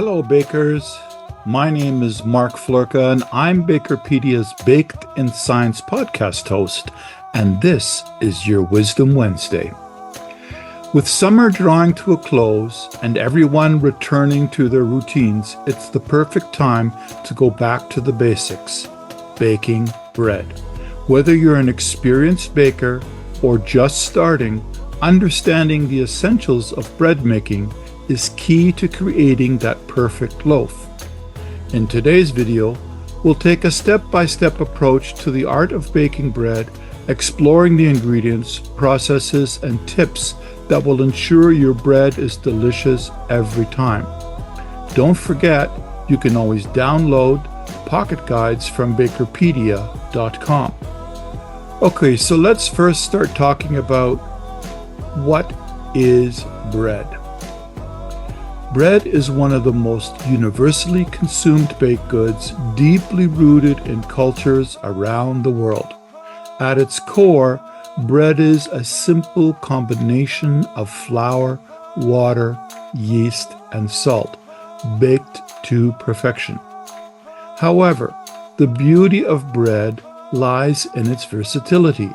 Hello, bakers. My name is Mark Floerke, and I'm BAKERpedia's Baked in Science podcast host, and this is your Wisdom Wednesday. With summer drawing to a close and everyone returning to their routines, it's the perfect time to go back to the basics, baking bread. Whether you're an experienced baker or just starting, understanding the essentials of bread making is key to creating that perfect loaf. In today's video, we'll take a step-by-step approach to the art of baking bread, exploring the ingredients, processes, and tips that will ensure your bread is delicious every time. Don't forget, you can always download pocket guides from BAKERpedia.com. Okay, so let's first start talking about what is bread. Bread is one of the most universally consumed baked goods, deeply rooted in cultures around the world. At its core, bread is a simple combination of flour, water, yeast, and salt, baked to perfection. However, the beauty of bread lies in its versatility.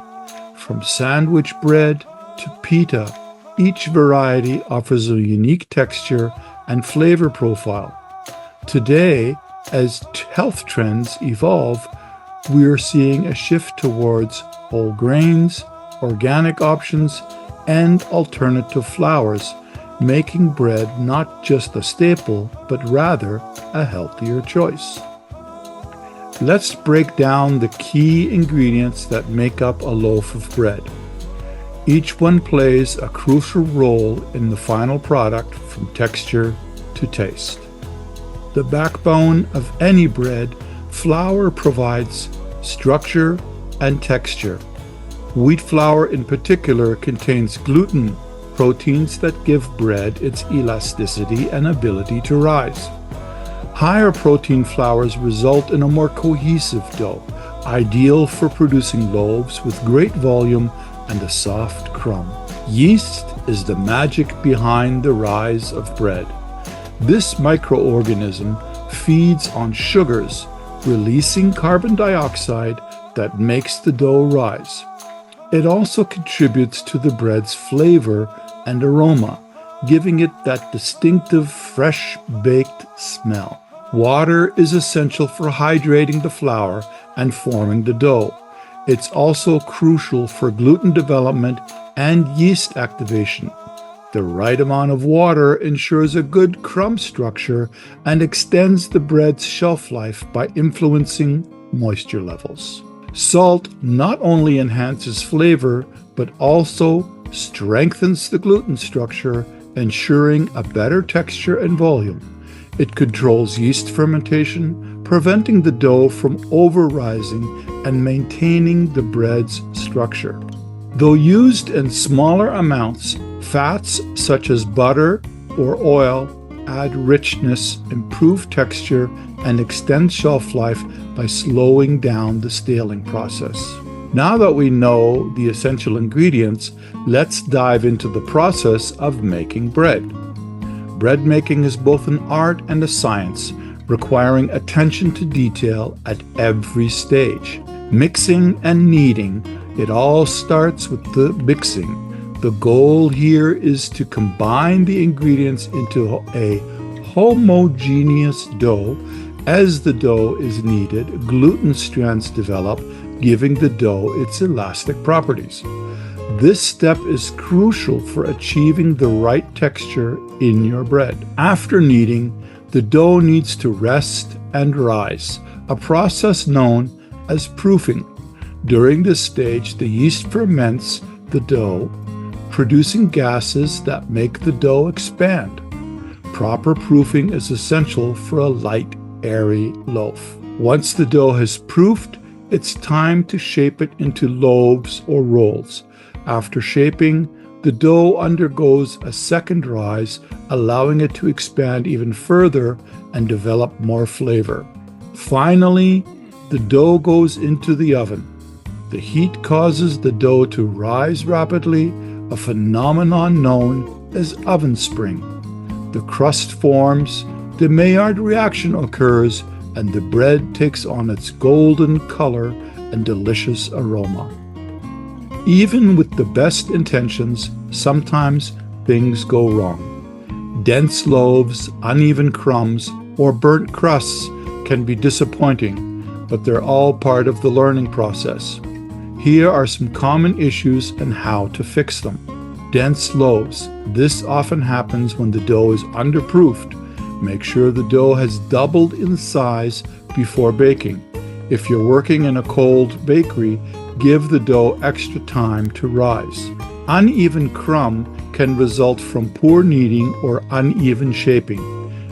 From sandwich bread to pita, each variety offers a unique texture and flavor profile. Today, as health trends evolve, we are seeing a shift towards whole grains, organic options, and alternative flours, making bread not just a staple, but rather a healthier choice. Let's break down the key ingredients that make up a loaf of bread. Each one plays a crucial role in the final product, from texture to taste. The backbone of any bread, flour provides structure and texture. Wheat flour in particular contains gluten, proteins that give bread its elasticity and ability to rise. Higher protein flours result in a more cohesive dough, ideal for producing loaves with great volume and a soft crumb. Yeast is the magic behind the rise of bread. This microorganism feeds on sugars, releasing carbon dioxide that makes the dough rise. It also contributes to the bread's flavor and aroma, giving it that distinctive fresh baked smell. Water is essential for hydrating the flour and forming the dough. It's also crucial for gluten development and yeast activation. The right amount of water ensures a good crumb structure and extends the bread's shelf life by influencing moisture levels. Salt not only enhances flavor, but also strengthens the gluten structure, ensuring a better texture and volume. It controls yeast fermentation, preventing the dough from over-rising and maintaining the bread's structure. Though used in smaller amounts, fats such as butter or oil add richness, improve texture, and extend shelf life by slowing down the staling process. Now that we know the essential ingredients, let's dive into the process of making bread. Bread making is both an art and a science, requiring attention to detail at every stage. Mixing and kneading, it all starts with the mixing. The goal here is to combine the ingredients into a homogeneous dough. As the dough is kneaded, gluten strands develop, giving the dough its elastic properties. This step is crucial for achieving the right texture in your bread. After kneading, the dough needs to rest and rise, a process known as proofing. During this stage, the yeast ferments the dough, producing gases that make the dough expand. Proper proofing is essential for a light, airy loaf. Once the dough has proofed, it's time to shape it into loaves or rolls. After shaping, the dough undergoes a second rise, allowing it to expand even further and develop more flavor. Finally, the dough goes into the oven. The heat causes the dough to rise rapidly, a phenomenon known as oven spring. The crust forms, the Maillard reaction occurs and the bread takes on its golden color and delicious aroma. Even with the best intentions, sometimes things go wrong. Dense loaves, uneven crumbs, or burnt crusts can be disappointing, but they're all part of the learning process. Here are some common issues and how to fix them. Dense loaves. This often happens when the dough is underproofed. Make sure the dough has doubled in size before baking. If you're working in a cold bakery, give the dough extra time to rise. Uneven crumb can result from poor kneading or uneven shaping.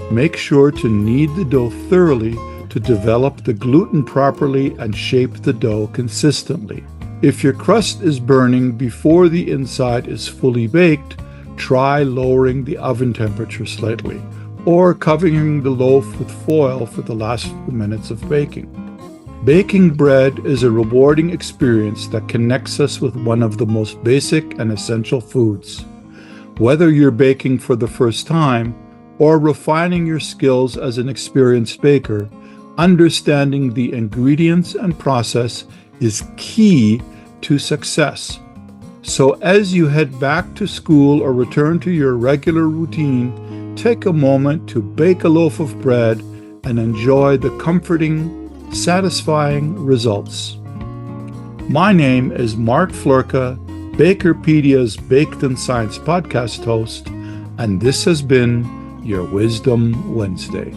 Make sure to knead the dough thoroughly to develop the gluten properly and shape the dough consistently. If your crust is burning before the inside is fully baked, try lowering the oven temperature slightly, or covering the loaf with foil for the last few minutes of baking. Baking bread is a rewarding experience that connects us with one of the most basic and essential foods. Whether you're baking for the first time or refining your skills as an experienced baker, understanding the ingredients and process is key to success. So as you head back to school or return to your regular routine, take a moment to bake a loaf of bread and enjoy the comforting, satisfying results. My name is Mark Floerke, BAKERpedia's Baked in Science podcast host, and this has been your Wisdom Wednesday.